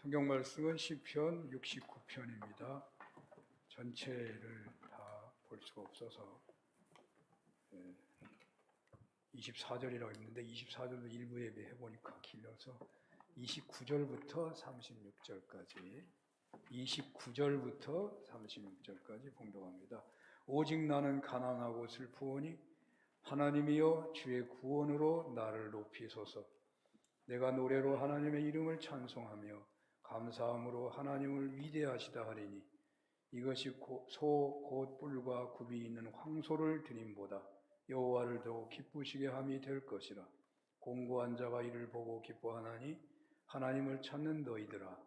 성경 말씀은 시편 69편입니다. 전체를 다 볼 수가 없어서 24절이라고 했는데 24절도 일부 예배 해보니까 길어서 29절부터 36절까지 봉독합니다. 오직 나는 가난하고 슬프오니 하나님이여 주의 구원으로 나를 높이소서. 내가 노래로 하나님의 이름을 찬송하며 감사함으로 하나님을 위대하시다 하리니 이것이 곧 뿔과 굽이 있는 황소를 드림보다 여호와를 더욱 기쁘시게 함이 될 것이라. 공고한 자가 이를 보고 기뻐하나니 하나님을 찾는 너희들아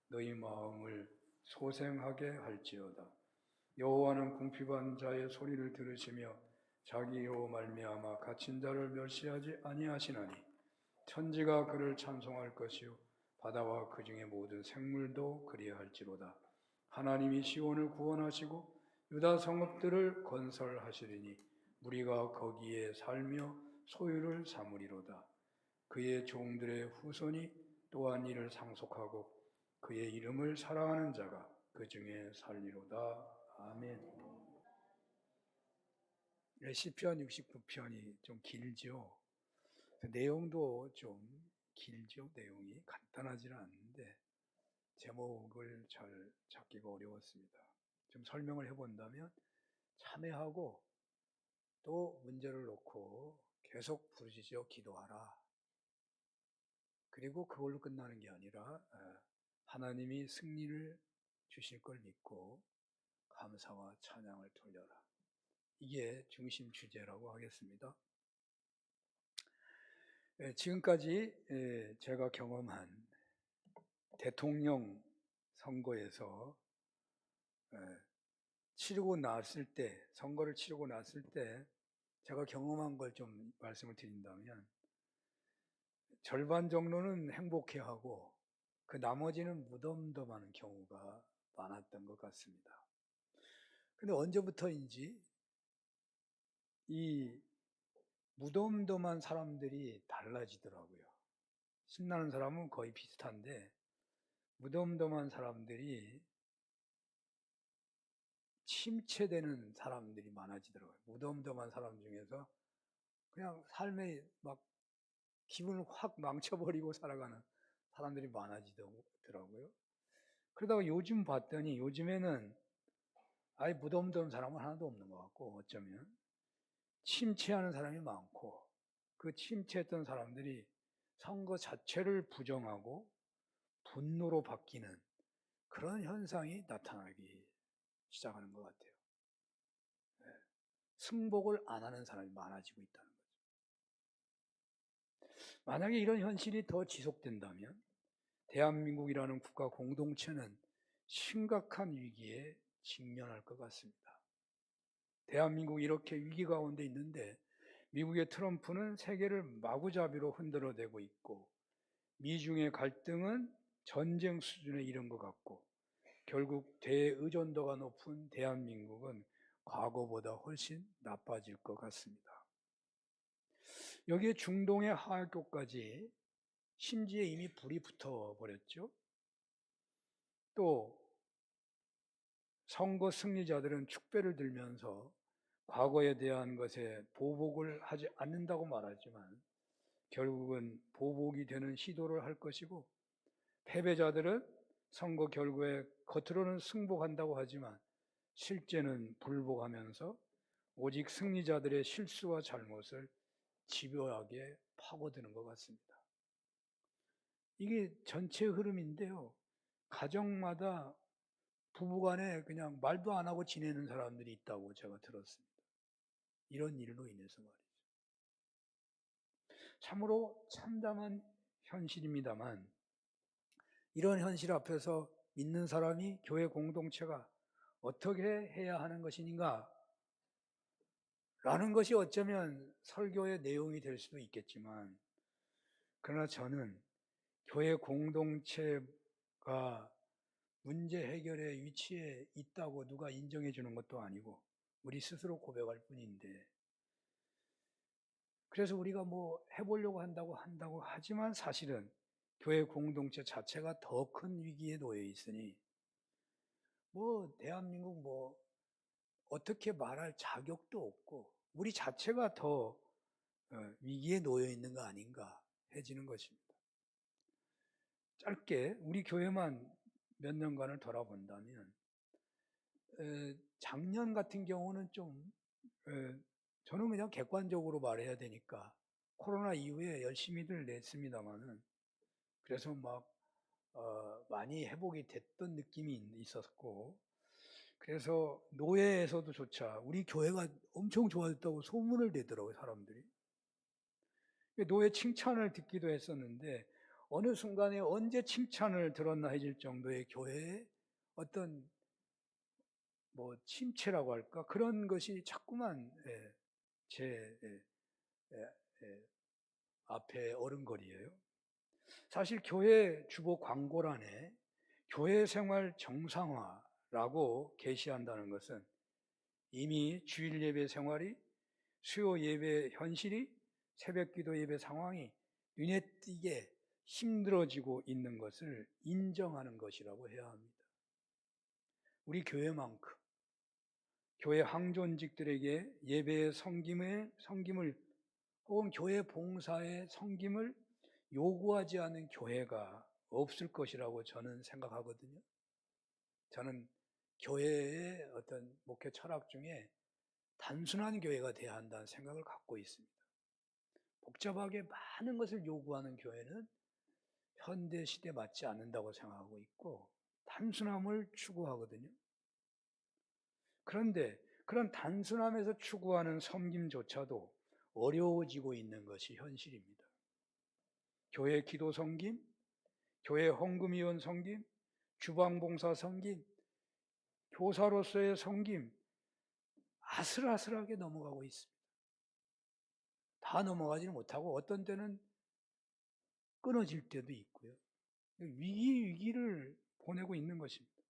너희 마음을 소생하게 할지어다. 여호와는 궁핍한 자의 소리를 들으시며 자기로 말미암아 갇힌 자를 멸시하지 아니하시나니 천지가 그를 찬송할 것이요 바다와 그 중에 모든 생물도 그리할지로다. 하나님이 시온을 구원하시고 유다 성읍들을 건설하시리니 무리가 거기에 살며 소유를 삼으리로다. 그의 종들의 후손이 또한 이를 상속하고 그의 이름을 사랑하는 자가 그 중에 살리로다. 아멘. 시편 69편이 좀 길죠. 내용도 좀 길죠. 내용이 간단하지는 않은데 제목을 잘 잡기가 어려웠습니다. 좀 설명을 해본다면 참회하고 또 문제를 놓고 계속 부르짖어 기도하라. 그리고 그걸로 끝나는 게 아니라 하나님이 승리를 주실 걸 믿고 감사와 찬양을 돌려라. 이게 중심 주제라고 하겠습니다. 지금까지 제가 경험한 대통령 선거에서 선거를 치르고 났을 때 제가 경험한 걸 좀 말씀을 드린다면 절반 정도는 행복해하고 그 나머지는 무덤덤하는 경우가 많았던 것 같습니다. 근데 언제부터인지 이 무덤덤한 사람들이 달라지더라고요. 신나는 사람은 거의 비슷한데 무덤덤한 사람들이 침체되는 사람들이 많아지더라고요. 무덤덤한 사람 중에서 그냥 삶에 막 기분을 확 망쳐버리고 살아가는 사람들이 많아지더라고요. 그러다가 요즘 봤더니 요즘에는 아예 무덤덤한 사람은 하나도 없는 것 같고 어쩌면 침체하는 사람이 많고 그 침체했던 사람들이 선거 자체를 부정하고 분노로 바뀌는 그런 현상이 나타나기 시작하는 것 같아요. 승복을 안 하는 사람이 많아지고 있다는 거죠. 만약에 이런 현실이 더 지속된다면 대한민국이라는 국가 공동체는 심각한 위기에 직면할 것 같습니다. 대한민국이 이렇게 위기 가운데 있는데 미국의 트럼프는 세계를 마구잡이로 흔들어대고 있고 미중의 갈등은 전쟁 수준에 이른 것 같고 결국 대의존도가 높은 대한민국은 과거보다 훨씬 나빠질 것 같습니다. 여기에 중동의 하학교까지 심지어 이미 불이 붙어버렸죠. 또 선거 승리자들은 축배를 들면서 과거에 대한 것에 보복을 하지 않는다고 말하지만 결국은 보복이 되는 시도를 할 것이고 패배자들은 선거 결과에 겉으로는 승복한다고 하지만 실제는 불복하면서 오직 승리자들의 실수와 잘못을 집요하게 파고드는 것 같습니다. 이게 전체 흐름인데요. 가정마다 부부간에 그냥 말도 안 하고 지내는 사람들이 있다고 제가 들었습니다. 이런 일로 인해서 말이죠. 참으로 참담한 현실입니다만 이런 현실 앞에서 믿는 사람이 교회 공동체가 어떻게 해야 하는 것인가 라는 것이 어쩌면 설교의 내용이 될 수도 있겠지만 그러나 저는 교회 공동체가 문제 해결의 위치에 있다고 누가 인정해 주는 것도 아니고 우리 스스로 고백할 뿐인데 그래서 우리가 뭐 해보려고 한다고 하지만 사실은 교회 공동체 자체가 더 큰 위기에 놓여 있으니 대한민국 어떻게 말할 자격도 없고 우리 자체가 더 위기에 놓여 있는 거 아닌가 해지는 것입니다. 짧게 우리 교회만 몇 년간을 돌아본다면 작년 같은 경우는 저는 그냥 객관적으로 말해야 되니까 코로나 이후에 열심히들 냈습니다만은 그래서 많이 회복이 됐던 느낌이 있었고, 그래서 노예에서도 우리 교회가 엄청 좋아졌다고 소문을 내더라고요, 사람들이. 노예 칭찬을 듣기도 했었는데 어느 순간에 언제 칭찬을 들었나 해질 정도의 교회의 어떤 침체라고 할까, 그런 것이 자꾸만 제 앞에 어른거리예요. 사실 교회 주보 광고란에 교회 생활 정상화라고 게시한다는 것은 이미 주일 예배 생활이, 수요 예배 현실이, 새벽 기도 예배 상황이 눈에 띄게 힘들어지고 있는 것을 인정하는 것이라고 해야 합니다. 우리 교회만큼 교회 항존직들에게 예배의 섬김을 혹은 교회 봉사의 섬김을 요구하지 않은 교회가 없을 것이라고 저는 생각하거든요. 저는 교회의 어떤 목회 철학 중에 단순한 교회가 되어야 한다는 생각을 갖고 있습니다. 복잡하게 많은 것을 요구하는 교회는 현대 시대에 맞지 않는다고 생각하고 있고 단순함을 추구하거든요. 그런데 그런 단순함에서 추구하는 섬김조차도 어려워지고 있는 것이 현실입니다. 교회 기도 섬김, 교회 헌금위원 섬김, 주방봉사 섬김, 교사로서의 섬김, 아슬아슬하게 넘어가고 있습니다. 다 넘어가지는 못하고 어떤 때는 끊어질 때도 있고요. 위기를 보내고 있는 것입니다.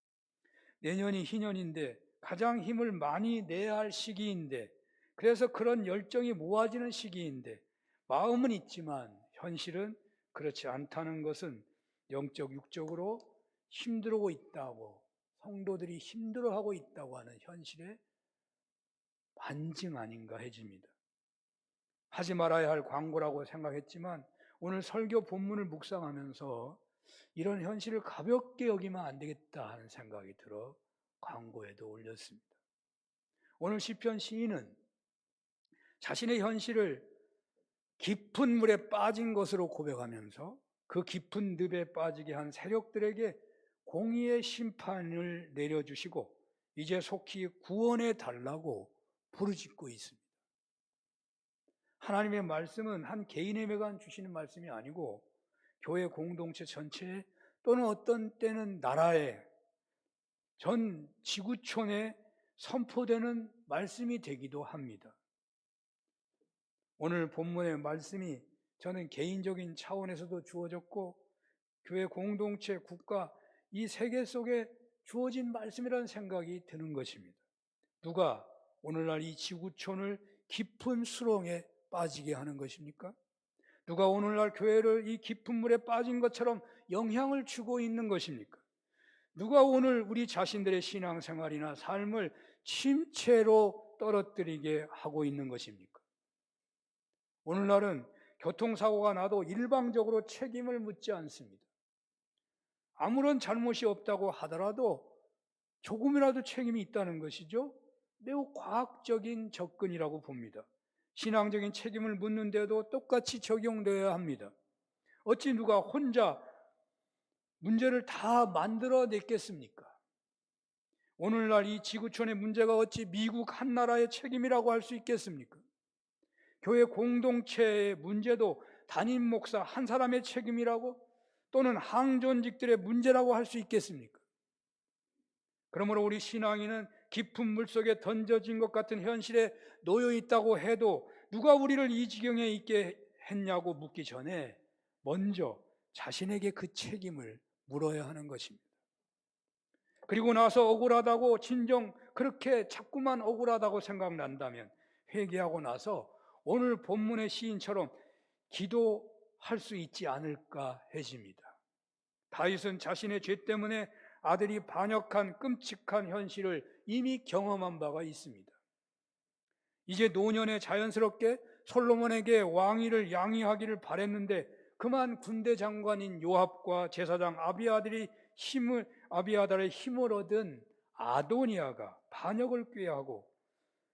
내년이 희년인데 가장 힘을 많이 내야 할 시기인데, 그래서 그런 열정이 모아지는 시기인데 마음은 있지만 현실은 그렇지 않다는 것은 영적 육적으로 힘들어하고 있다고, 성도들이 힘들어하고 있다고 하는 현실의 반증 아닌가 해집니다. 하지 말아야 할 광고라고 생각했지만 오늘 설교 본문을 묵상하면서 이런 현실을 가볍게 여기면 안 되겠다 하는 생각이 들어 광고에도 올렸습니다. 오늘 시편 시인은 자신의 현실을 깊은 물에 빠진 것으로 고백하면서 그 깊은 늪에 빠지게 한 세력들에게 공의의 심판을 내려주시고 이제 속히 구원해 달라고 부르짖고 있습니다. 하나님의 말씀은 한 개인에게만 주시는 말씀이 아니고 교회 공동체 전체에, 또는 어떤 때는 나라에, 전 지구촌에 선포되는 말씀이 되기도 합니다. 오늘 본문의 말씀이 저는 개인적인 차원에서도 주어졌고 교회 공동체, 국가, 이 세계 속에 주어진 말씀이라는 생각이 드는 것입니다. 누가 오늘날 이 지구촌을 깊은 수렁에 빠지게 하는 것입니까? 누가 오늘날 교회를 이 깊은 물에 빠진 것처럼 영향을 주고 있는 것입니까? 누가 오늘 우리 자신들의 신앙생활이나 삶을 침체로 떨어뜨리게 하고 있는 것입니까? 오늘날은 교통사고가 나도 일방적으로 책임을 묻지 않습니다. 아무런 잘못이 없다고 하더라도 조금이라도 책임이 있다는 것이죠. 매우 과학적인 접근이라고 봅니다. 신앙적인 책임을 묻는데도 똑같이 적용되어야 합니다. 어찌 누가 혼자 문제를 다 만들어냈겠습니까? 오늘날 이 지구촌의 문제가 어찌 미국 한 나라의 책임이라고 할 수 있겠습니까? 교회 공동체의 문제도 담임 목사 한 사람의 책임이라고, 또는 항존직들의 문제라고 할 수 있겠습니까? 그러므로 우리 신앙인은 깊은 물속에 던져진 것 같은 현실에 놓여 있다고 해도 누가 우리를 이 지경에 있게 했냐고 묻기 전에 먼저 자신에게 그 책임을 물어야 하는 것입니다. 그리고 나서 억울하다고, 진정 그렇게 자꾸만 억울하다고 생각난다면 회개하고 나서 오늘 본문의 시인처럼 할 수 있지 않을까 해집니다. 다윗은 자신의 죄 때문에 아들이 반역한 끔찍한 현실을 이미 경험한 바가 있습니다. 이제 노년에 자연스럽게 솔로몬에게 왕위를 양위하기를 바랬는데 그만 군대 장관인 요압과 제사장 아비아달의 힘을 얻은 아도니아가 반역을 꾀하고,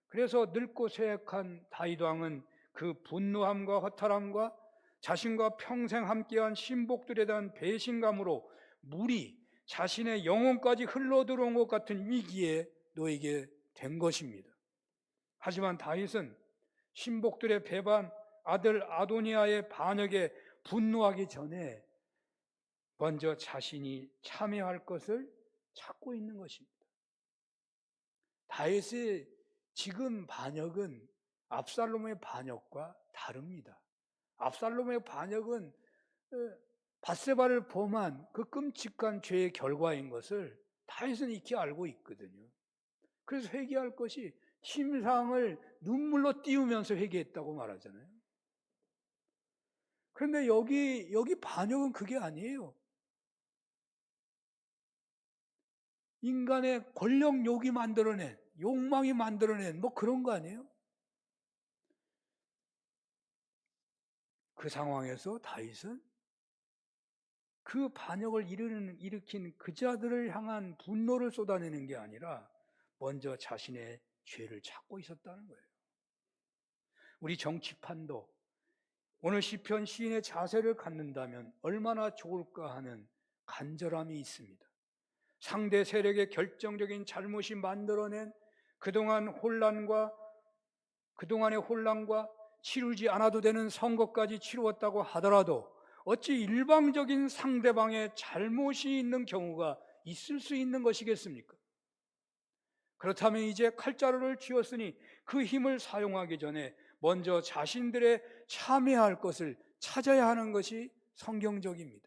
그래서 늙고 쇠약한 다윗 왕은 그 분노함과 허탈함과 자신과 평생 함께한 신복들에 대한 배신감으로 물이 자신의 영혼까지 흘러들어온 것 같은 위기에 놓이게 된 것입니다. 하지만 다윗은 신복들의 배반, 아들 아도니아의 반역에 분노하기 전에 먼저 자신이 참여할 것을 찾고 있는 것입니다. 다윗의 지금 반역은 압살롬의 반역과 다릅니다. 압살롬의 반역은 밧세바를 범한 그 끔찍한 죄의 결과인 것을 다윗은 익히 알고 있거든요. 그래서 회개할 것이 침상을 눈물로 띄우면서 회개했다고 말하잖아요. 그런데 여기 반역은 그게 아니에요. 인간의 권력욕이 만들어낸, 욕망이 만들어낸 뭐 그런 거 아니에요? 그 상황에서 다윗은 그 반역을 일으킨 그 자들을 향한 분노를 쏟아내는 게 아니라 먼저 자신의 죄를 찾고 있었다는 거예요. 우리 정치판도 오늘 시편 시인의 자세를 갖는다면 얼마나 좋을까 하는 간절함이 있습니다. 상대 세력의 결정적인 잘못이 만들어낸 그동안의 혼란과 치르지 않아도 되는 선거까지 치루었다고 하더라도 어찌 일방적인 상대방의 잘못이 있는 경우가 있을 수 있는 것이겠습니까? 그렇다면 이제 칼자루를 쥐었으니 그 힘을 사용하기 전에 먼저 자신들의 참여할 것을 찾아야 하는 것이 성경적입니다.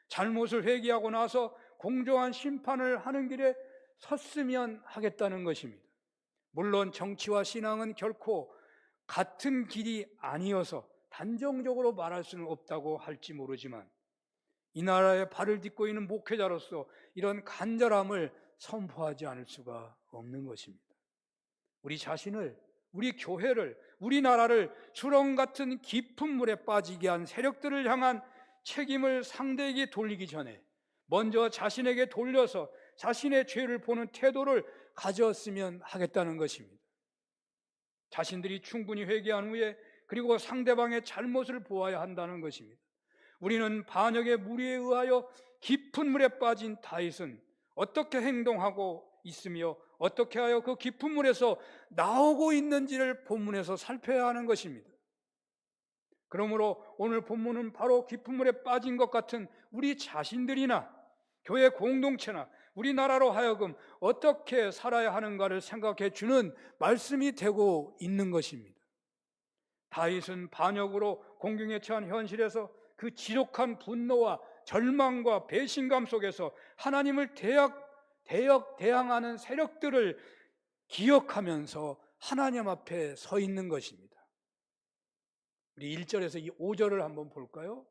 잘못을 회개하고 나서 공정한 심판을 하는 길에 섰으면 하겠다는 것입니다. 물론 정치와 신앙은 결코 같은 길이 아니어서 단정적으로 말할 수는 없다고 할지 모르지만 이 나라에 발을 딛고 있는 목회자로서 이런 간절함을 선포하지 않을 수가 없는 것입니다. 우리 자신을, 우리 교회를, 우리나라를 수렁 같은 깊은 물에 빠지게 한 세력들을 향한 책임을 상대에게 돌리기 전에 먼저 자신에게 돌려서 자신의 죄를 보는 태도를 가졌으면 하겠다는 것입니다. 자신들이 충분히 회개한 후에 그리고 상대방의 잘못을 보아야 한다는 것입니다. 우리는 반역의 무리에 의하여 깊은 물에 빠진 다윗은 어떻게 행동하고 있으며 어떻게 하여 그 깊은 물에서 나오고 있는지를 본문에서 살펴야 하는 것입니다. 그러므로 오늘 본문은 바로 깊은 물에 빠진 것 같은 우리 자신들이나 교회 공동체나 우리나라로 하여금 어떻게 살아야 하는가를 생각해 주는 말씀이 되고 있는 것입니다. 다윗은 반역으로 공경에 처한 현실에서 그 지독한 분노와 절망과 배신감 속에서 하나님을 대항하는 세력들을 기억하면서 하나님 앞에 서 있는 것입니다. 우리 1절에서 이 5절을 한번 볼까요?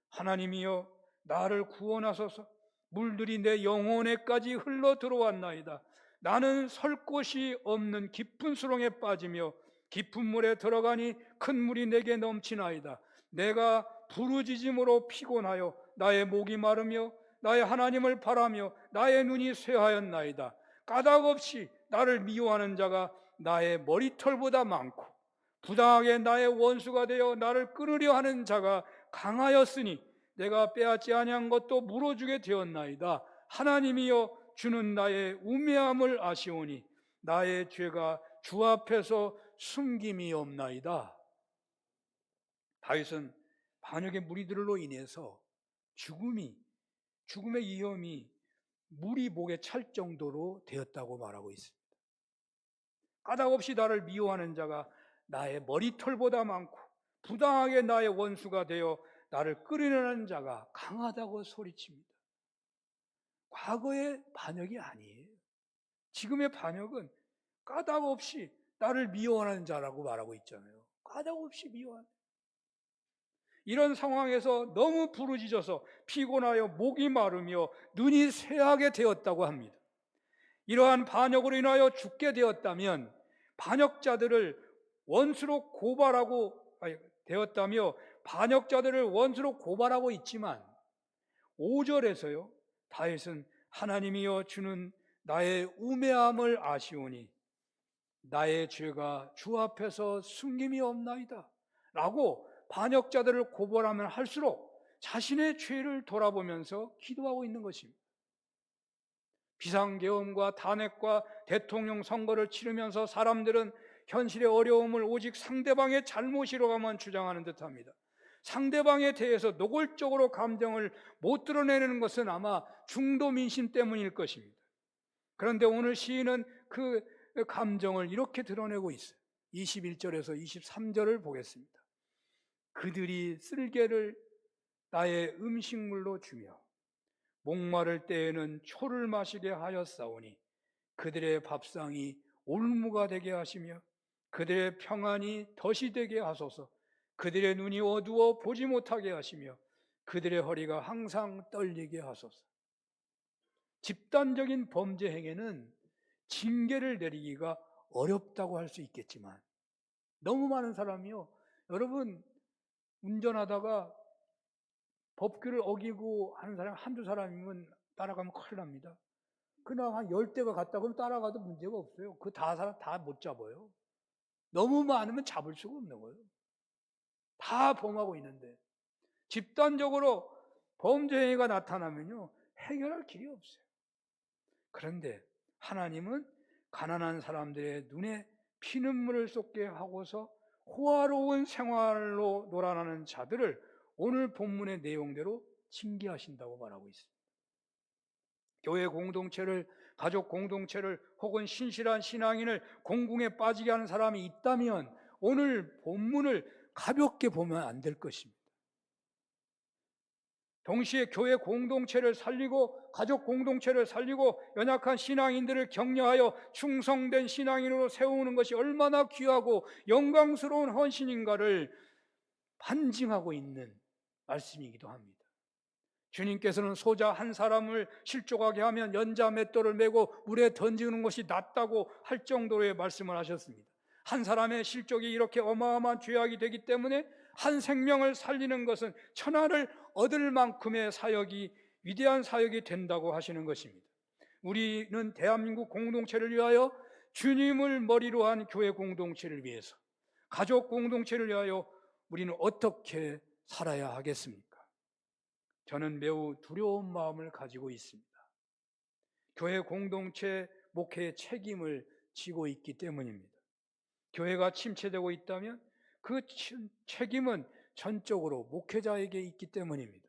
하나님이여 나를 구원하소서. 물들이 내 영혼에까지 흘러 들어왔나이다. 나는 설 곳이 없는 깊은 수렁에 빠지며 깊은 물에 들어가니 큰 물이 내게 넘치나이다. 내가 부르짖음으로 피곤하여 나의 목이 마르며 나의 하나님을 바라며 나의 눈이 쇠하였나이다. 까닭없이 나를 미워하는 자가 나의 머리털보다 많고 부당하게 나의 원수가 되어 나를 끊으려 하는 자가 강하였으니 내가 빼앗지 아니한 것도 물어주게 되었나이다. 하나님이여 주는 나의 우매함을 아시오니 나의 죄가 주 앞에서 숨김이 없나이다. 다윗은 반역의 무리들로 인해서 죽음의 위험이 물이 목에 찰 정도로 되었다고 말하고 있습니다. 까닭없이 나를 미워하는 자가 나의 머리털보다 많고 부당하게 나의 원수가 되어 나를 끌어내는 자가 강하다고 소리칩니다. 과거의 반역이 아니에요. 지금의 반역은 까닭없이 나를 미워하는 자라고 말하고 있잖아요. 까닭없이 미워하는. 이런 상황에서 너무 부르짖어서 피곤하여 목이 마르며 눈이 쇠하게 되었다고 합니다. 이러한 반역으로 인하여 죽게 되었다면 반역자들을 원수로 고발하고 되었다며 반역자들을 원수로 고발하고 있지만 5절에서요 다윗은 하나님이여 주는 나의 우매함을 아시오니 나의 죄가 주 앞에서 숨김이 없나이다 라고 반역자들을 고발하면 할수록 자신의 죄를 돌아보면서 기도하고 있는 것입니다. 비상계엄과 탄핵과 대통령 선거를 치르면서 사람들은 현실의 어려움을 오직 상대방의 잘못이라고만 주장하는 듯합니다. 상대방에 대해서 노골적으로 감정을 못 드러내는 것은 아마 중도 민심 때문일 것입니다. 그런데 오늘 시인은 그 감정을 이렇게 드러내고 있어요. 21절에서 23절을 보겠습니다. 그들이 쓸개를 나의 음식물로 주며 목마를 때에는 초를 마시게 하였사오니 그들의 밥상이 올무가 되게 하시며 그들의 평안이 덫이 되게 하소서. 그들의 눈이 어두워 보지 못하게 하시며 그들의 허리가 항상 떨리게 하소서. 집단적인 범죄 행위는 징계를 내리기가 어렵다고 할 수 있겠지만 너무 많은 사람이요, 여러분 운전하다가 법규를 어기고 하는 사람 한두 사람이면 따라가면 큰일 납니다. 그냥 한 10대가 갔다 그러면 따라가도 문제가 없어요. 그 사람 다 못 잡아요. 너무 많으면 잡을 수가 없는 거예요. 다 범하고 있는데 집단적으로 범죄 행위가 나타나면요 해결할 길이 없어요. 그런데 하나님은 가난한 사람들의 눈에 피눈물을 쏟게 하고서 호화로운 생활로 놀아나는 자들을 오늘 본문의 내용대로 징계하신다고 말하고 있습니다. 교회 공동체를, 가족 공동체를 혹은 신실한 신앙인을 공궁에 빠지게 하는 사람이 있다면 오늘 본문을 가볍게 보면 안 될 것입니다. 동시에 교회 공동체를 살리고 가족 공동체를 살리고 연약한 신앙인들을 격려하여 충성된 신앙인으로 세우는 것이 얼마나 귀하고 영광스러운 헌신인가를 반증하고 있는 말씀이기도 합니다. 주님께서는 소자 한 사람을 실족하게 하면 연자 맷돌을 메고 물에 던지는 것이 낫다고 할 정도의 말씀을 하셨습니다. 한 사람의 실족이 이렇게 어마어마한 죄악이 되기 때문에 한 생명을 살리는 것은 천하를 얻을 만큼의 사역이, 위대한 사역이 된다고 하시는 것입니다. 우리는 대한민국 공동체를 위하여, 주님을 머리로 한 교회 공동체를 위해서, 가족 공동체를 위하여 우리는 어떻게 살아야 하겠습니까? 저는 매우 두려운 마음을 가지고 있습니다. 교회 공동체 목회의 책임을 지고 있기 때문입니다. 교회가 침체되고 있다면 그 책임은 전적으로 목회자에게 있기 때문입니다.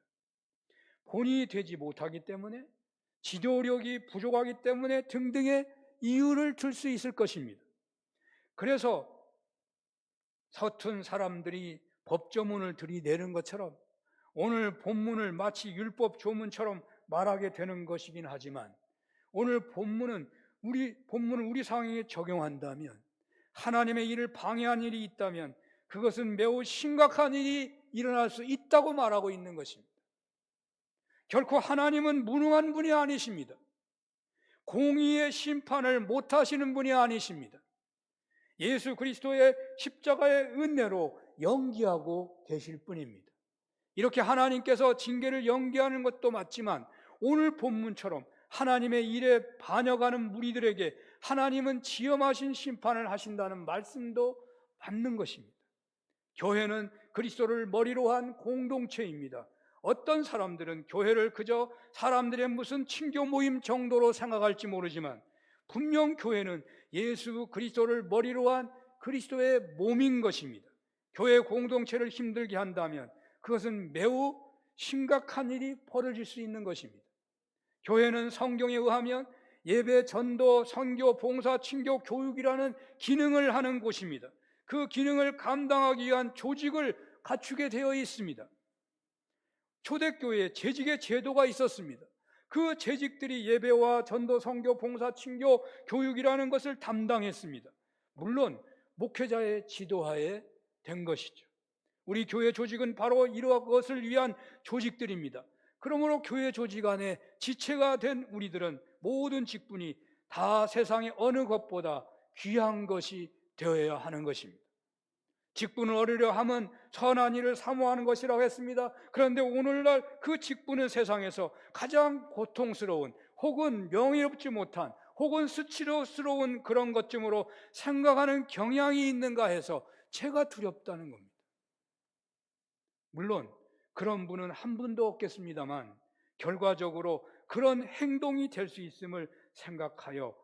본인이 되지 못하기 때문에, 지도력이 부족하기 때문에 등등의 이유를 들 수 있을 것입니다. 그래서 서툰 사람들이 법조문을 들이대는 것처럼 오늘 본문을 마치 율법 조문처럼 말하게 되는 것이긴 하지만 오늘 본문은 우리 상황에 적용한다면, 하나님의 일을 방해한 일이 있다면 그것은 매우 심각한 일이 일어날 수 있다고 말하고 있는 것입니다. 결코 하나님은 무능한 분이 아니십니다. 공의의 심판을 못하시는 분이 아니십니다. 예수 그리스도의 십자가의 은혜로 연기하고 계실 뿐입니다. 이렇게 하나님께서 징계를 연기하는 것도 맞지만 오늘 본문처럼 하나님의 일에 반역하는 무리들에게 하나님은 지엄하신 심판을 하신다는 말씀도 맞는 것입니다. 교회는 그리스도를 머리로 한 공동체입니다. 어떤 사람들은 교회를 그저 사람들의 무슨 친교 모임 정도로 생각할지 모르지만 분명 교회는 예수 그리스도를 머리로 한 그리스도의 몸인 것입니다. 교회 공동체를 힘들게 한다면 그것은 매우 심각한 일이 벌어질 수 있는 것입니다. 교회는 성경에 의하면 예배, 전도, 선교, 봉사, 친교, 교육이라는 기능을 하는 곳입니다. 그 기능을 감당하기 위한 조직을 갖추게 되어 있습니다. 초대교회에 재직의 제도가 있었습니다. 그 재직들이 예배와 전도, 선교, 봉사, 친교, 교육이라는 것을 담당했습니다. 물론 목회자의 지도하에 된 것이죠. 우리 교회 조직은 바로 이러한 것을 위한 조직들입니다. 그러므로 교회 조직 안에 지체가 된 우리들은 모든 직분이 다 세상의 어느 것보다 귀한 것이 되어야 하는 것입니다. 직분을 얻으려 함은 선한 일을 사모하는 것이라고 했습니다. 그런데 오늘날 그 직분은 세상에서 가장 고통스러운, 혹은 명예롭지 못한, 혹은 수치스러운 그런 것쯤으로 생각하는 경향이 있는가 해서 제가 두렵다는 겁니다. 물론 그런 분은 한 분도 없겠습니다만 결과적으로 그런 행동이 될 수 있음을 생각하여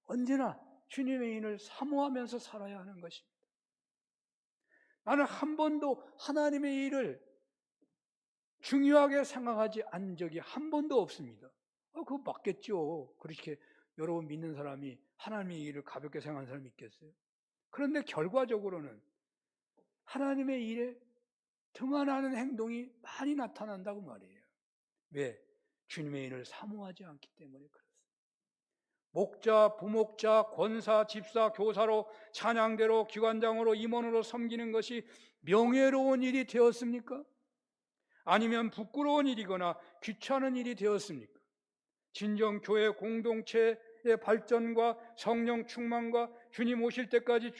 언제나 주님의 인을 사모하면서 살아야 하는 것입니다. 나는 한 번도 하나님의 일을 중요하게 생각하지 않은 적이 한 번도 없습니다. 그거 맞겠죠. 그렇게 여러분 믿는 사람이 하나님의 일을 가볍게 생각하는 사람이 있겠어요? 그런데 결과적으로는 하나님의 일에 등한하는 행동이 많이 나타난다고 말이에요. 왜? 주님의 일을 사모하지 않기 때문에 그렇습니다. 목자, 부목자, 권사, 집사, 교사로, 찬양대로, 기관장으로, 임원으로 섬기는 것이 명예로운 일이 되었습니까? 아니면 부끄러운 일이거나 귀찮은 일이 되었습니까? 진정 교회 공동체의 발전과 성령 충만과 주님 오실 때까지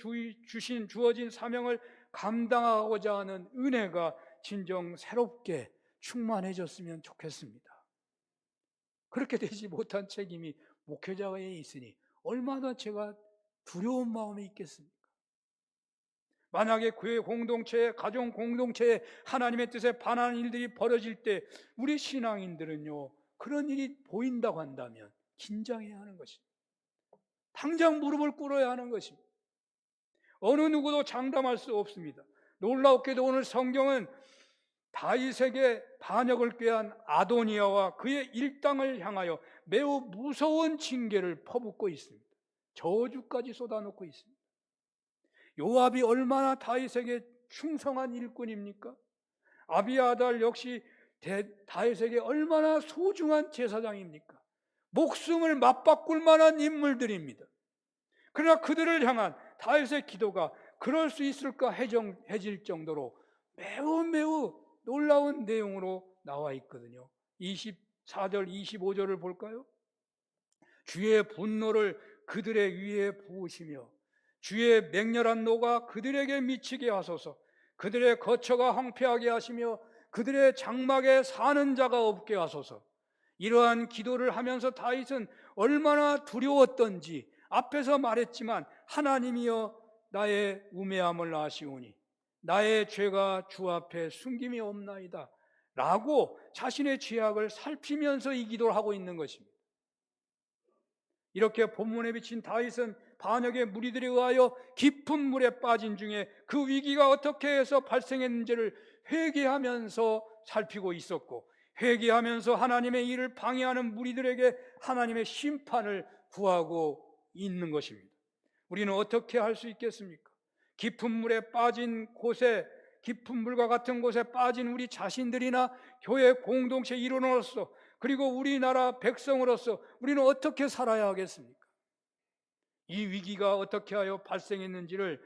주어진 사명을 감당하고자 하는 은혜가 진정 새롭게 충만해졌으면 좋겠습니다. 그렇게 되지 못한 책임이 목회자에 있으니 얼마나 제가 두려운 마음이 있겠습니까? 만약에 교회 공동체, 가정 공동체에 하나님의 뜻에 반하는 일들이 벌어질 때 우리 신앙인들은요, 그런 일이 보인다고 한다면 긴장해야 하는 것입니다. 당장 무릎을 꿇어야 하는 것입니다. 어느 누구도 장담할 수 없습니다. 놀랍게도 오늘 성경은 다윗에게 반역을 꾀한 아도니아와 그의 일당을 향하여 매우 무서운 징계를 퍼붓고 있습니다. 저주까지 쏟아놓고 있습니다. 요압이 얼마나 다윗에게 충성한 일꾼입니까? 아비아달 역시 다윗에게 얼마나 소중한 제사장입니까? 목숨을 맞바꿀 만한 인물들입니다. 그러나 그들을 향한 다윗의 기도가 그럴 수 있을까 해질 정도로 매우 놀라운 내용으로 나와 있거든요. 24절 25절을 볼까요? 주의 분노를 그들의 위에 부으시며 주의 맹렬한 노가 그들에게 미치게 하소서. 그들의 거처가 황폐하게 하시며 그들의 장막에 사는 자가 없게 하소서. 이러한 기도를 하면서 다윗은 얼마나 두려웠던지 앞에서 말했지만 하나님이여 나의 우매함을 아시오니 나의 죄가 주 앞에 숨김이 없나이다 라고 자신의 죄악을 살피면서 이 기도를 하고 있는 것입니다. 이렇게 본문에 비친 다윗은 반역의 무리들에 의하여 깊은 물에 빠진 중에 그 위기가 어떻게 해서 발생했는지를 회개하면서 살피고 있었고, 회개하면서 하나님의 일을 방해하는 무리들에게 하나님의 심판을 구하고 있는 것입니다. 우리는 어떻게 할 수 있겠습니까? 깊은 물에 빠진 곳에, 깊은 물과 같은 곳에 빠진 우리 자신들이나 교회 공동체 일원으로서, 그리고 우리나라 백성으로서 우리는 어떻게 살아야 하겠습니까? 이 위기가 어떻게 하여 발생했는지를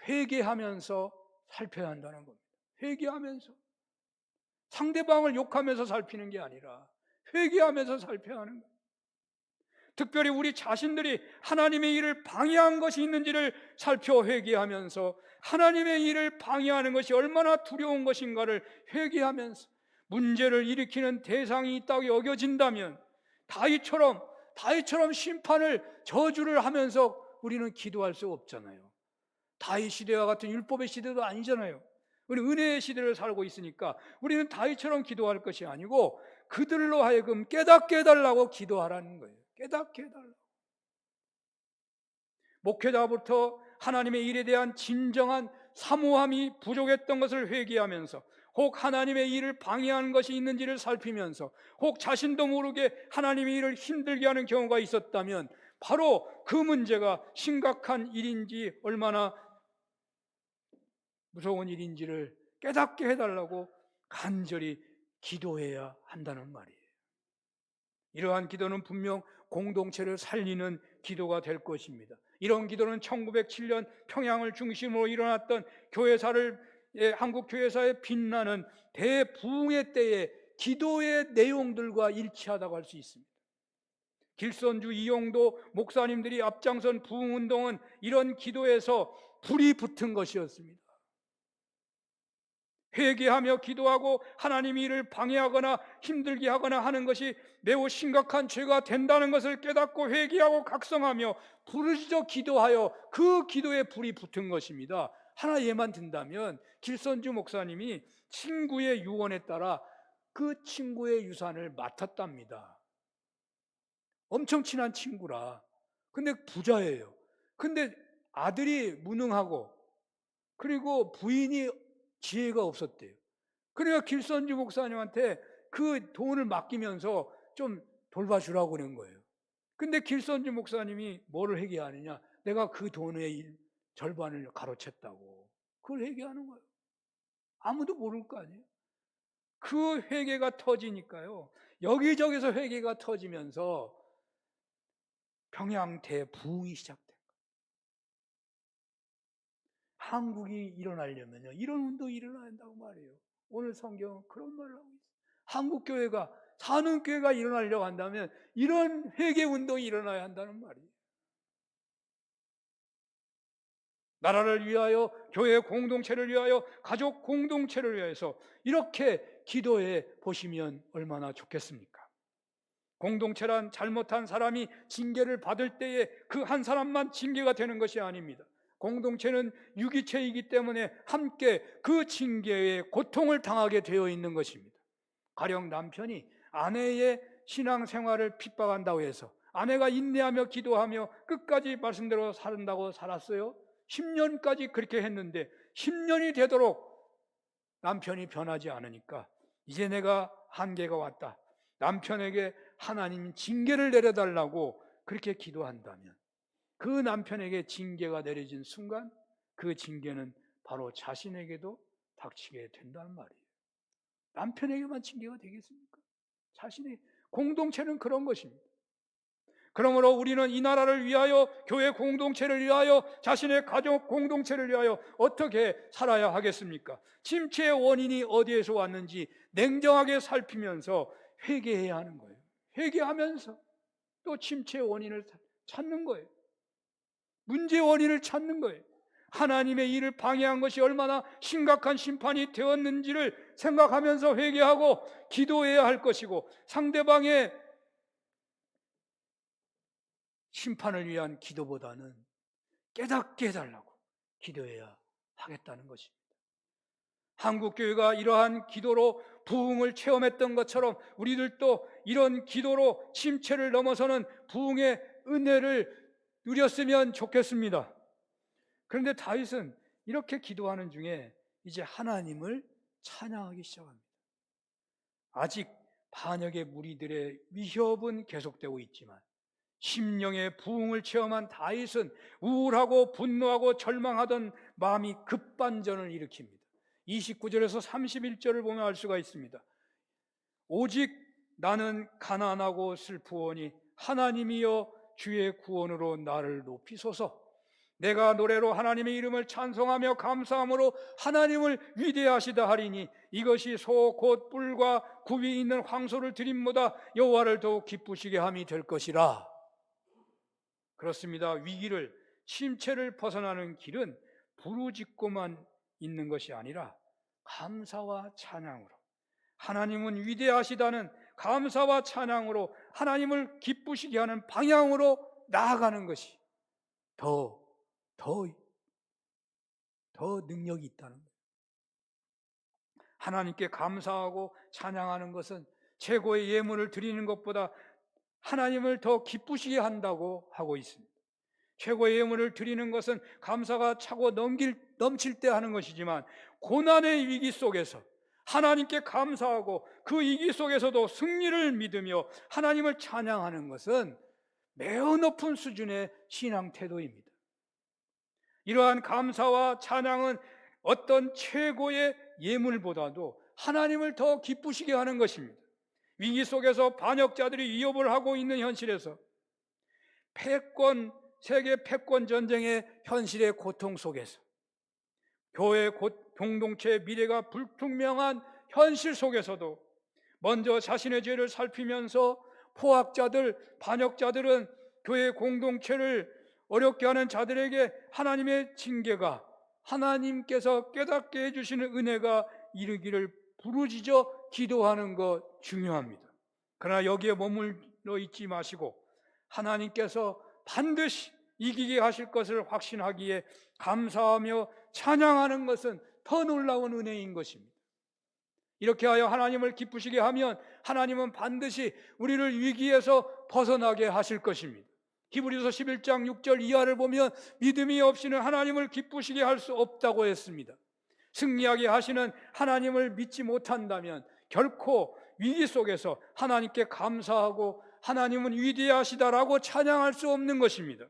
회개하면서 살펴야 한다는 겁니다. 회개하면서, 상대방을 욕하면서 살피는 게 아니라 회개하면서 살펴야 하는 거예요. 특별히 우리 자신들이 하나님의 일을 방해한 것이 있는지를 살펴 회개하면서 하나님의 일을 방해하는 것이 얼마나 두려운 것인가를 회개하면서 문제를 일으키는 대상이 있다고 여겨진다면 다윗처럼 심판을 저주를 하면서 우리는 기도할 수 없잖아요. 다윗 시대와 같은 율법의 시대도 아니잖아요. 우리 은혜의 시대를 살고 있으니까 우리는 다윗처럼 기도할 것이 아니고 그들로 하여금 깨닫게 해달라고 기도하라는 거예요. 깨닫게 해달라고. 목회자부터 하나님의 일에 대한 진정한 사모함이 부족했던 것을 회개하면서, 혹 하나님의 일을 방해하는 것이 있는지를 살피면서, 혹 자신도 모르게 하나님의 일을 힘들게 하는 경우가 있었다면 바로 그 문제가 심각한 일인지 얼마나 무서운 일인지를 깨닫게 해달라고 간절히 기도해야 한다는 말이에요. 이러한 기도는 분명 공동체를 살리는 기도가 될 것입니다. 이런 기도는 1907년 평양을 중심으로 일어났던 교회사를 한국 교회사의 빛나는 대부흥의 때에 기도의 내용들과 일치하다고 할 수 있습니다. 길선주 이용도 목사님들이 앞장선 부흥운동은 이런 기도에서 불이 붙은 것이었습니다. 회개하며 기도하고 하나님이 이를 방해하거나 힘들게 하거나 하는 것이 매우 심각한 죄가 된다는 것을 깨닫고 회개하고 각성하며 부르짖어 기도하여 그 기도에 불이 붙은 것입니다. 하나 예만 든다면 길선주 목사님이 친구의 유언에 따라 그 친구의 유산을 맡았답니다. 엄청 친한 친구라. 근데 부자예요. 근데 아들이 무능하고 그리고 부인이 지혜가 없었대요. 그러니까 길선주 목사님한테 그 돈을 맡기면서 좀 돌봐주라고 그런 거예요. 근데 길선주 목사님이 뭐를 회개하느냐? 내가 그 돈의 절반을 가로챘다고. 그걸 회개하는 거예요. 아무도 모를 거 아니에요. 그 회개가 터지니까요. 여기저기서 회개가 터지면서 평양 대부흥이 시작된 거예요. 한국이 일어나려면요, 이런 운동이 일어나야 한다고 말이에요. 오늘 성경은 그런 말을 하고 있어요. 한국 교회가, 사는 교회가 일어나려고 한다면 이런 회개 운동이 일어나야 한다는 말이에요. 나라를 위하여, 교회 공동체를 위하여, 가족 공동체를 위해서 이렇게 기도해 보시면 얼마나 좋겠습니까? 공동체란 잘못한 사람이 징계를 받을 때에 그 한 사람만 징계가 되는 것이 아닙니다. 공동체는 유기체이기 때문에 함께 그 징계의 고통을 당하게 되어 있는 것입니다. 가령 남편이 아내의 신앙생활을 핍박한다고 해서 아내가 인내하며 기도하며 끝까지 말씀대로 살았다고 살았어요. 10년까지 그렇게 했는데 10년이 되도록 남편이 변하지 않으니까 이제 내가 한계가 왔다. 남편에게 하나님 징계를 내려달라고 그렇게 기도한다면 그 남편에게 징계가 내려진 순간 그 징계는 바로 자신에게도 닥치게 된다는 말이에요. 남편에게만 징계가 되겠습니까? 자신의 공동체는 그런 것입니다. 그러므로 우리는 이 나라를 위하여, 교회 공동체를 위하여, 자신의 가족 공동체를 위하여 어떻게 살아야 하겠습니까? 침체의 원인이 어디에서 왔는지 냉정하게 살피면서 회개해야 하는 거예요. 회개하면서 또 침체의 원인을 찾는 거예요. 문제의 원인을 찾는 거예요. 하나님의 일을 방해한 것이 얼마나 심각한 심판이 되었는지를 생각하면서 회개하고 기도해야 할 것이고, 상대방의 심판을 위한 기도보다는 깨닫게 해달라고 기도해야 하겠다는 것입니다. 한국교회가 이러한 기도로 부흥을 체험했던 것처럼 우리들도 이런 기도로 침체를 넘어서는 부흥의 은혜를 누렸으면 좋겠습니다. 그런데 다윗은 이렇게 기도하는 중에 이제 하나님을 찬양하기 시작합니다. 아직 반역의 무리들의 위협은 계속되고 있지만 심령의 부흥을 체험한 다윗은 우울하고 분노하고 절망하던 마음이 급반전을 일으킵니다. 29절에서 31절을 보면 알 수가 있습니다. 오직 나는 가난하고 슬프오니 하나님이여 주의 구원으로 나를 높이소서. 내가 노래로 하나님의 이름을 찬송하며 감사함으로 하나님을 위대하시다 하리니 이것이 소 곧 뿔과 굽이 있는 황소를 드림보다 여호와를 더욱 기쁘시게 함이 될 것이라. 그렇습니다. 위기를, 침체를 벗어나는 길은 부르짖고만 있는 것이 아니라 감사와 찬양으로, 하나님은 위대하시다는 감사와 찬양으로 하나님을 기쁘시게 하는 방향으로 나아가는 것이 더 능력이 있다는 거예요. 하나님께 감사하고 찬양하는 것은 최고의 예물을 드리는 것보다 하나님을 더 기쁘시게 한다고 하고 있습니다. 최고의 예물을 드리는 것은 감사가 차고 넘칠 때 하는 것이지만 고난의 위기 속에서 하나님께 감사하고 그 위기 속에서도 승리를 믿으며 하나님을 찬양하는 것은 매우 높은 수준의 신앙 태도입니다. 이러한 감사와 찬양은 어떤 최고의 예물보다도 하나님을 더 기쁘시게 하는 것입니다. 위기 속에서 반역자들이 위협을 하고 있는 현실에서 세계 패권 전쟁의 현실의 고통 속에서 교회 곧 공동체의 미래가 불투명한 현실 속에서도 먼저 자신의 죄를 살피면서 포악자들, 반역자들은 교회 공동체를 어렵게 하는 자들에게 하나님의 징계가, 하나님께서 깨닫게 해주시는 은혜가 이르기를 부르짖어 기도하는 것 중요합니다. 그러나 여기에 머물러 있지 마시고 하나님께서 반드시 이기게 하실 것을 확신하기에 감사하며 찬양하는 것은 더 놀라운 은혜인 것입니다. 이렇게 하여 하나님을 기쁘시게 하면 하나님은 반드시 우리를 위기에서 벗어나게 하실 것입니다. 히브리서 11장 6절 이하를 보면 믿음이 없이는 하나님을 기쁘시게 할 수 없다고 했습니다. 승리하게 하시는 하나님을 믿지 못한다면 결코 위기 속에서 하나님께 감사하고 하나님은 위대하시다라고 찬양할 수 없는 것입니다.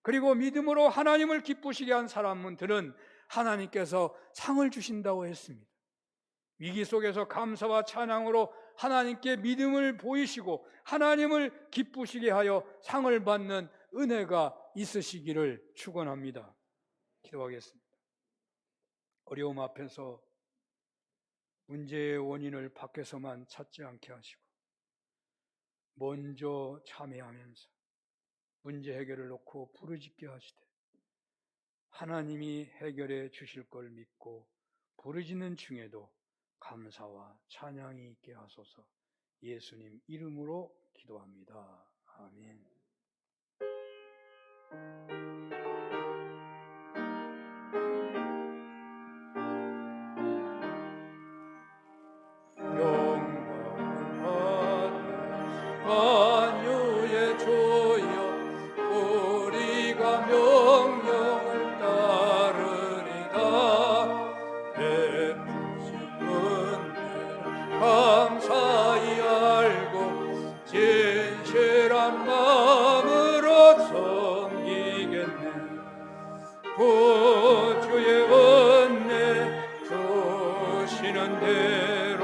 그리고 믿음으로 하나님을 기쁘시게 한 사람들은 하나님께서 상을 주신다고 했습니다. 위기 속에서 감사와 찬양으로 하나님께 믿음을 보이시고 하나님을 기쁘시게 하여 상을 받는 은혜가 있으시기를 축원합니다. 기도하겠습니다. 어려움 앞에서 문제의 원인을 밖에서만 찾지 않게 하시고 먼저 참여하면서 문제 해결을 놓고 부르짖게 하시되 하나님이 해결해 주실 걸 믿고 부르짖는 중에도 감사와 찬양이 있게 하소서. 예수님 이름으로 기도합니다. 아멘. 만유의 주여 우리가 명령을 따르리다. 베푸신 은혜를 감사히 알고 진실한 마음으로 섬기겠네. 구주의 은혜 주시는 대로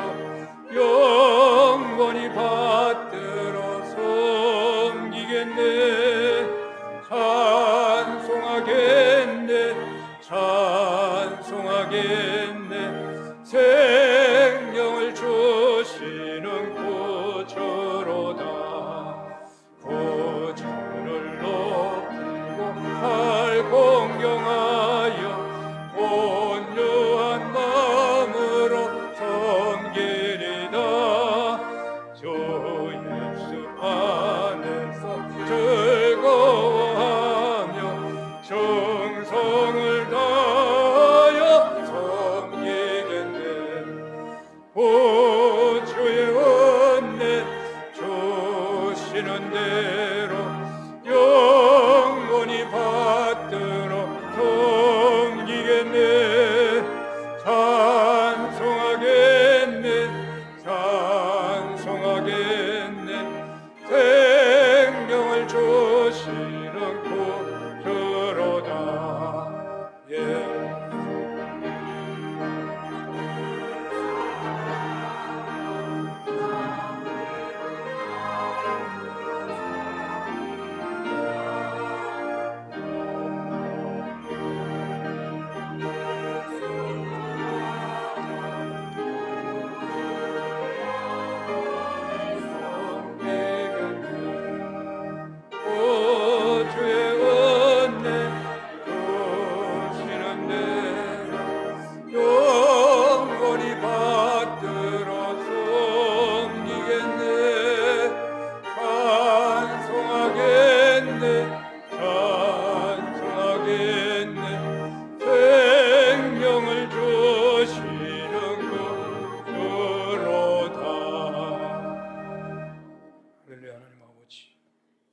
영원히 받들어 섬기겠네. 찬송하겠네. 찬송하겠네. 생명을 주시는 구주로다. 구주를 높이고 날 공경하여 온유한 마음으로 섬기리다. 주 예수 안에서 즐거워하며 정성을 다하여 섬기겠네. 구주의 은혜 주시는 대로 영원히 받들어 섬기겠네. 찬송하겠네. 찬송하겠네. 생명을 주시는 구주로다. 예.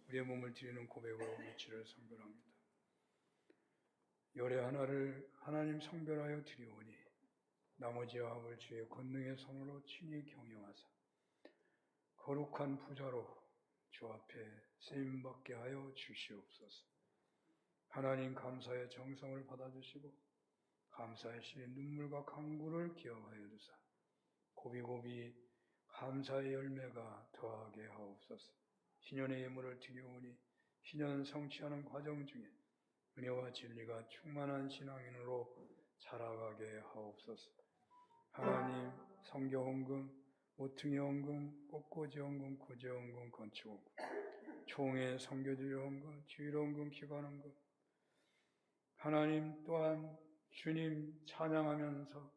우리의 몸을 드리는 고백으로 며칠을 성별합니다. 요래 하나를 하나님 성별하여 드리오니 나머지와 합을 주의 권능의 손으로 친히 경영하사 거룩한 부자로 주 앞에 쓰임받게 하여 주시옵소서. 하나님 감사의 정성을 받아주시고 감사의 시의 눈물과 간구를 기억하여 주사 고비고비 감사의 열매가 더하게 하옵소서. 신년의 예물을 드리오니 신년 성취하는 과정 중에 은혜와 진리가 충만한 신앙인으로 자라가게 하옵소서. 하나님, 성교헌금, 모퉁이 헌금, 꽃꽂이 헌금, 구제 헌금, 건축 헌금, 총회 성교주의 헌금, 주일 헌금, 기관 헌금, 하나님 또한 주님 찬양하면서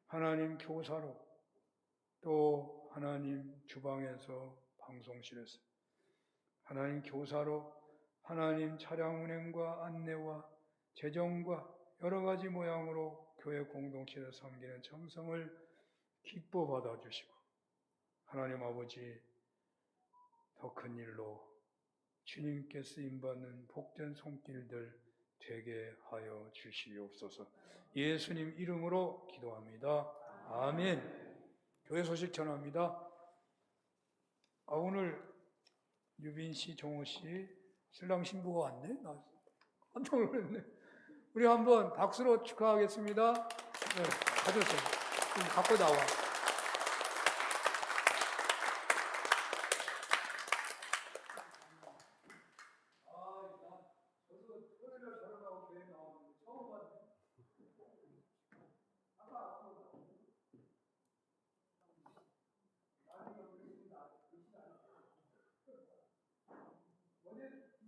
하나님 교사로 또 하나님 주방에서 방송실에서 하나님 교사로 하나님 차량 운행과 안내와 재정과 여러 가지 모양으로 교회 공동체를 섬기는 정성을 기뻐 받아주시고 하나님 아버지 더 큰 일로 주님께 쓰임받는 복된 손길들 되게 하여 주시옵소서. 예수님 이름으로 기도합니다. 아멘. 교회 소식 전합니다. 오늘 유빈 씨, 종호 씨 신랑 신부가 왔네. 나 깜짝 놀랐네. 우리 한번 박수로 축하하겠습니다. 네, 가졌어요. 좀 갖고 나와.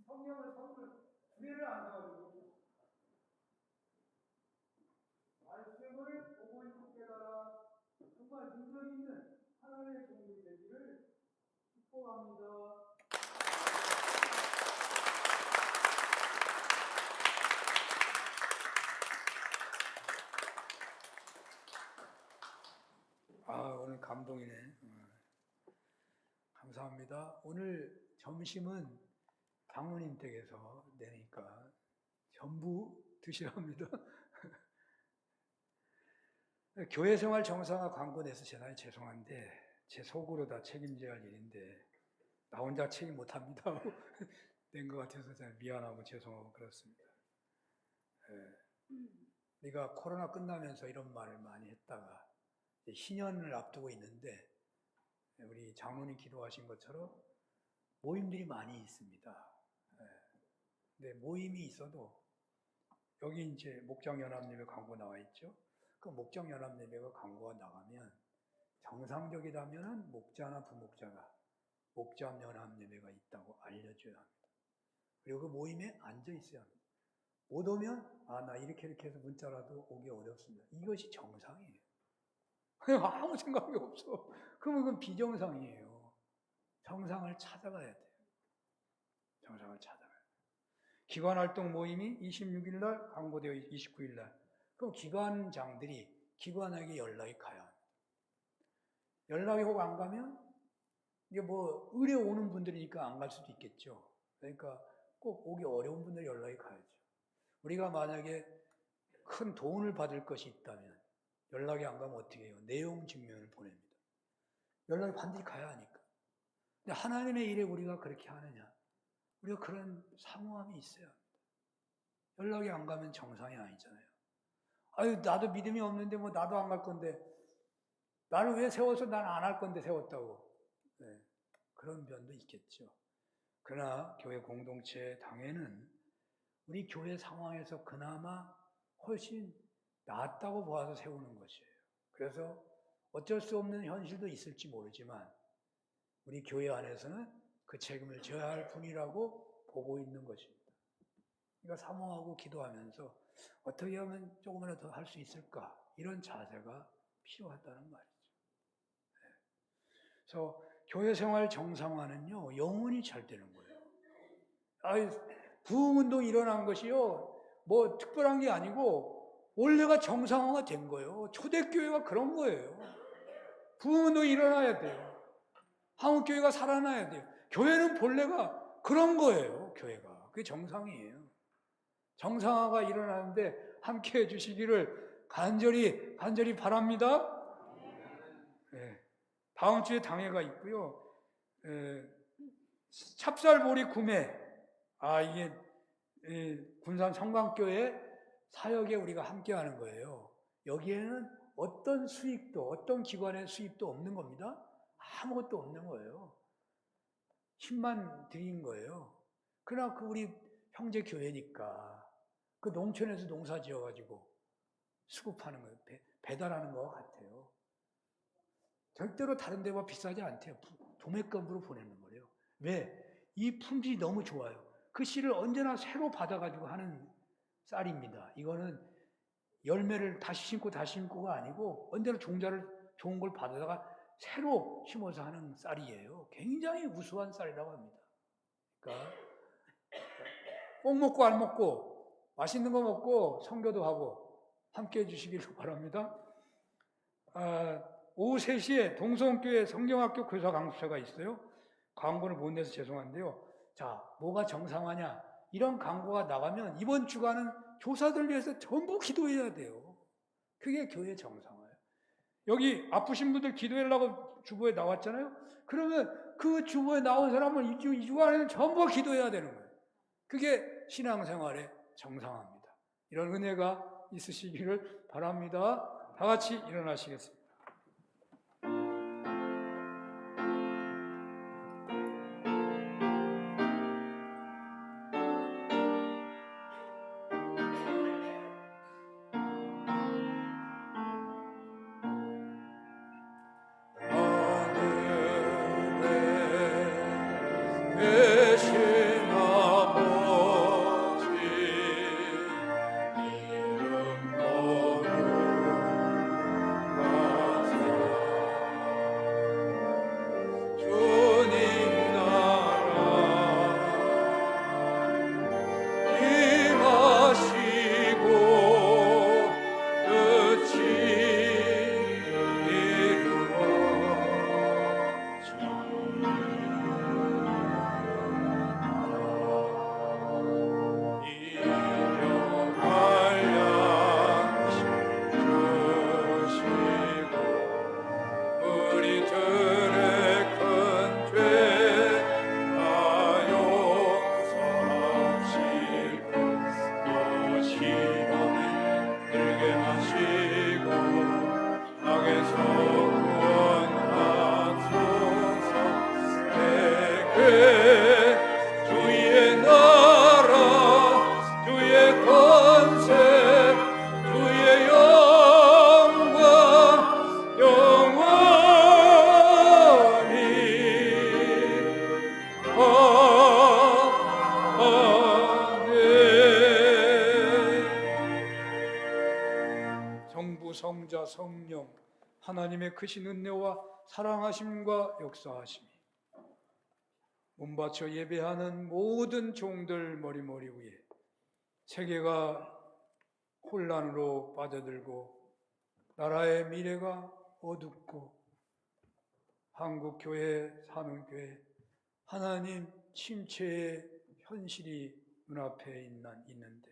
성경을 구애를 안 해가지고 말씀을 보고 있고 깨달아 정말 능력 있는 하나님의 종이 되기를 축복합니다. 오늘 감동이네. 감사합니다. 오늘 점심은 장로님 댁에서 내니까 전부 드시랍니다. 교회 생활 정상화 광고 내서 대단히 죄송한데 제 속으로 다 책임져야 할 일인데 나 혼자 책임 못합니다. 낸 것 같아서 제가 미안하고 죄송하고 그렇습니다. 우리가 코로나 끝나면서 이런 말을 많이 했다가 신년을 앞두고 있는데 우리 장로님 기도하신 것처럼 모임들이 많이 있습니다. 근데 모임이 있어도 여기 이제 목장연합예배 광고 나와 있죠. 그 목장연합예배가 광고가 나가면 정상적이라면 목자나 부목자가 목장연합예배가 있다고 알려줘야 합니다. 그리고 그 모임에 앉아 있어야 합니다. 못 오면 나 이렇게 해서 문자라도 오기 어렵습니다. 이것이 정상이에요. 아무 생각이 없어. 그러면 그건 비정상이에요. 정상을 찾아가야 돼요. 정상을 찾아가야 돼요. 기관활동 모임이 26일 날 광고되어 29일 날. 그럼 기관장들이 기관에게 연락이 가야 합니다. 연락이 혹 안 가면 이게 뭐 의뢰 오는 분들이니까 안 갈 수도 있겠죠. 그러니까 꼭 오기 어려운 분들 연락이 가야죠. 우리가 만약에 큰 도움을 받을 것이 있다면 연락이 안 가면 어떻게 해요? 내용 증명을 보냅니다. 연락이 반드시 가야 하니까. 근데 하나님의 일에 우리가 그렇게 하느냐? 우리가 그런 사모함이 있어야 합니다. 연락이 안 가면 정상이 아니잖아요. 나도 믿음이 없는데 뭐 나도 안 갈 건데 나를 왜 세워서 난 안 할 건데 세웠다고. 네, 그런 면도 있겠죠. 그러나 교회 공동체 당에는 우리 교회 상황에서 그나마 훨씬 낫다고 보아서 세우는 것이에요. 그래서 어쩔 수 없는 현실도 있을지 모르지만 우리 교회 안에서는 그 책임을 져야 할 분이라고 보고 있는 것입니다. 그러니까 사모하고 기도하면서 어떻게 하면 조금이라도 더 할 수 있을까? 이런 자세가 필요하다는 말이죠. 그래서 교회 생활 정상화는요, 영원히 잘 되는 거예요. 부흥운동 일어난 것이요, 뭐 특별한 게 아니고 원래가 정상화가 된 거예요. 초대교회가 그런 거예요. 부흥운동이 일어나야 돼요. 한국교회가 살아나야 돼요. 교회는 본래가 그런 거예요. 교회가. 그게 정상이에요. 정상화가 일어나는데 함께 해주시기를 간절히 바랍니다. 네. 다음 주에 당회가 있고요. 찹쌀보리 구매. 이게 군산 성광교회 사역에 우리가 함께 하는 거예요. 여기에는 어떤 수익도, 어떤 기관의 수입도 없는 겁니다. 아무것도 없는 거예요. 힘만 드린 거예요. 그러나 우리 형제 교회니까 그 농촌에서 농사 지어가지고 수급하는 거예요. 배달하는 것 같아요. 절대로 다른 데와 비싸지 않대요. 도매금으로 보내는 거예요. 왜? 이 품질이 너무 좋아요. 그 씨를 언제나 새로 받아가지고 하는 쌀입니다. 이거는 열매를 다시 심고 다시 심고가 아니고 언제나 종자를 좋은 걸 받아다가 새로 심어서 하는 쌀이에요. 굉장히 우수한 쌀이라고 합니다. 그러니까 꼭 먹고 안 먹고 맛있는 거 먹고 성교도 하고 함께 해주시기를 바랍니다. 오후 3시에 동성교회 성경학교 교사 강습회가 있어요. 광고를 못 내서 죄송한데요. 자, 뭐가 정상화냐? 이런 광고가 나가면 이번 주간은 교사들 위해서 전부 기도해야 돼요. 그게 교회 정상화예요. 여기 아프신 분들 기도하려고 주보에 나왔잖아요. 그러면 그 주보에 나온 사람은 이 주간에는 전부 기도해야 되는 거예요. 그게 신앙생활의 정상화입니다. 이런 은혜가 있으시기를 바랍니다. 다 같이 일어나시겠습니다. 성자 성령 하나님의 크신 은혜와 사랑하심과 역사하심이 몸바쳐 예배하는 모든 종들 머리머리 위에 세계가 혼란으로 빠져들고 나라의 미래가 어둡고 한국교회 사는 교회 하나님 침체의 현실이 눈앞에 있는데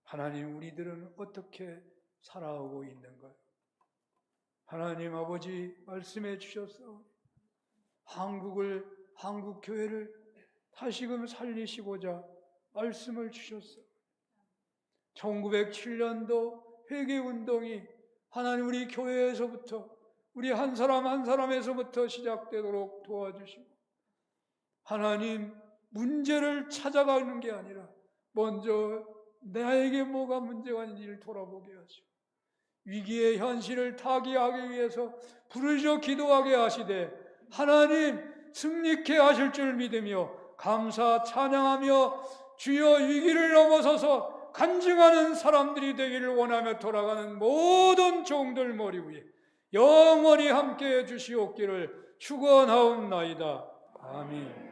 하나님 우리들은 어떻게 살아오고 있는가요? 하나님 아버지 말씀해 주셔서 한국교회를 다시금 살리시고자 말씀을 주셨어. 1907년도 회개운동이 하나님 우리 교회에서부터 우리 한 사람 한 사람에서부터 시작되도록 도와주시고 하나님 문제를 찾아가는 게 아니라 먼저 나에게 뭐가 문제가 있는지를 돌아보게 하시고 위기의 현실을 타개하기 위해서 부르짖어 기도하게 하시되 하나님 승리케 하실 줄 믿으며 감사 찬양하며 주여 위기를 넘어서서 간증하는 사람들이 되기를 원하며 돌아가는 모든 종들 머리 위에 영원히 함께해 주시옵기를 축원하옵나이다. 아멘.